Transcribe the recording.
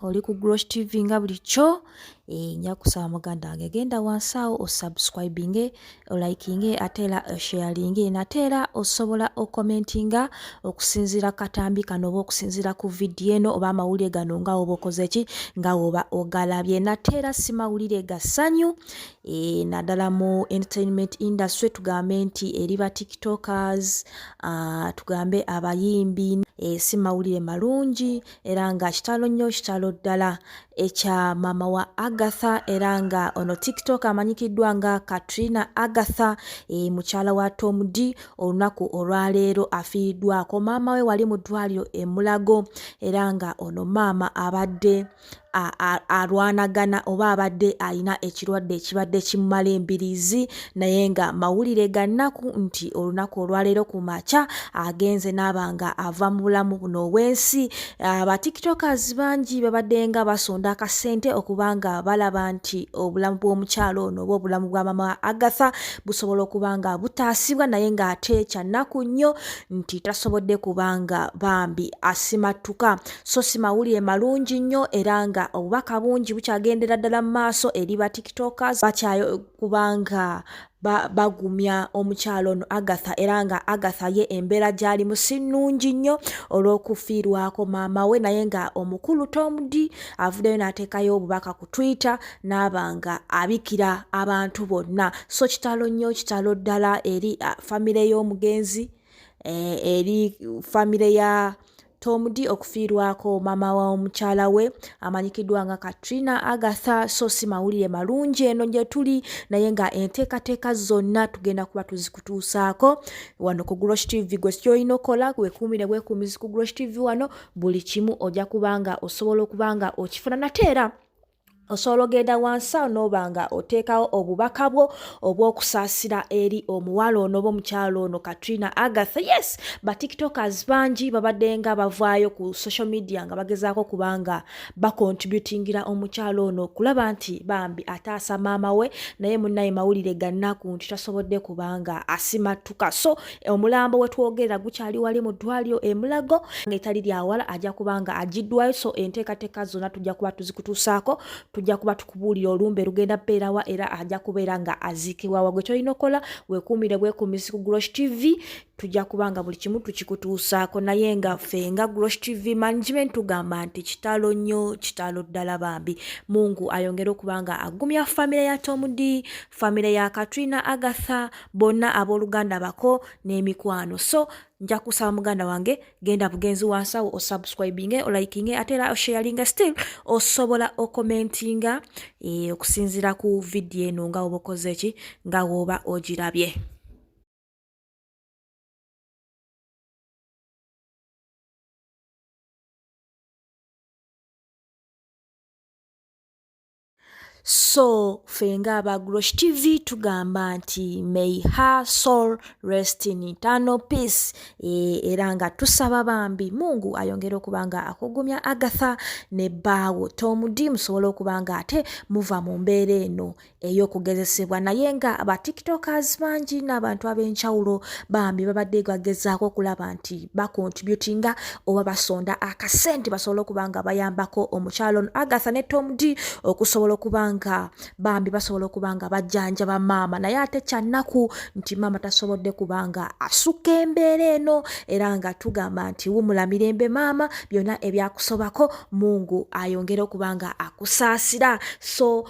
oli ku Grosh TV nga bulikyo nja kusaba muganda wange genda wansi awo osubscribinge olikinge ate era osharinge nate era osobola okomentinga okusinzira katambi kano oba okusinzira ku vidiyo eno oba amawulire gano nga oba okoze ki nga oba ogalabye nate era si mawulire ga ssanyu naddala mu entertainment industry tugambe nti eri ba tiktokers tugambe abayimbi si mawulire malungi era nga kitalo nnyo kitalo ddala ekya mama wa Agatha era nga ono TikTok amanyikiddwa nga Katrina Agatha mukyala wa Tom D olunaku olwaleero afiiddwako maama we wali mu ddwaliro e Mulago era nga ono maama abadde alwanagana oba abadde alina ekirwadde ekibadde kimumala embirizi naye nga mawulire gannaku nti olunaku olwaleero ku makya agenze n'abanga ava mu bulamu buno obwensi. Aba tiktokers bangi babadde nga basonda akasente okubanga balaba nti obulamu bw'omukyalo ono oba obulamu bwa mama Agatha busobola okubanga butaasibwa naye nga ate kyannaku nnyo nti tasobodde kubanga bambi asimattuka so si mawulire malungi nnyo era nga obubaka bungi bukyagendera ddala mu maaso eri ba tiktokers bakyayo kubanga bagumya omukyalo ono Agatha era nga Agatha ye embeera gyali si nnungi nnyo olw'okufiirwako maama we naye nga omukulu Tom D avuddeyo n'ateekayo obubaka ku Twitter n'abanga abikira abantu bonna so kitalo nnyo kitalo ddala eri famire y'omugenzi eri famire ya Tom D okufiirwako mama wa omukyala we amanyikiddwa nga Katrina Agatha so si mawulire malungi eno gye tuli naye nga enteekateeka zonna tugenda kuba tuzikutuusaako wano ku Grosh TV gwe ky'olina okola weekuumire bwekuumizi ku Grosh TV wano buli kimu ojja kubanga osobola okubanga okifuna nate era osobola ogenda wansi awo n'obanga oteekawo obubaka bwo obw'okusaasira eri omuwala ono oba omukyalo ono Katrina Agatha. Yes, ba tiktokers bangi babadde nga bavaayo ku social media nga bagezaako kubanga bakontributingira omukyalo ono kulaba nti bambi ataasa maama we naye munnaye mawulire gannaku nti tasobodde kubanga asimattuka so omulambo we twogerera gukyali wali mu ddwaliro e Mulago ng'etali lyawala ajja kubanga agiddwayo so enteekateeka zonna tujja kuba tuzikutuusaako tujja kuba tukubuulira olumbe lugenda ppeerawa era ajja kubeera nga aziikibwa wagwe kyolina okola weekuumire bwekuumisi ku Grosh TV tujja kubanga buli kimu tukikutuusaako naye nga ffe nga Grosh TV management tugamba nti kitalo nnyo kitalo ddala bambi Mungu ayongere okubanga agumya famire ya Tom D famire ya Katrina Agatha bonna abooluganda bako n'emikwano so nja kusaba muganda wange genda bugenzi wansi awo osubscribinge olikinge ate era osharinga still osobola okomentinga okusinzira ku vidiyo eno nga oba okoze ki nga woba ogirabye. So fenga aba Grosh TV tugamba nti may her soul rest in eternal peace era nga tusaba bambi Mungu ayongere okubanga akugumya Agatha ne baawo Tom D musobola okubanga ate muva mu mbeera eno ey'okugezesebwa naye nga aba tiktokers bangi n'abantu ab'enjawulo bambi babadde bagezaako okulaba nti bakontributinga oba basonda akasente basobola okubanga bayambako omukyalo ono Agatha ne Tom D okusobola okubanga bambi basobola okubanga bajjanjaba maama naye ate kyannaku nti maama tasobodde kubanga asukka embeera eno era nga tugamba nti wumula mirembe maama byonna ebyakusobako Mungu ayongere okubanga akusaasira so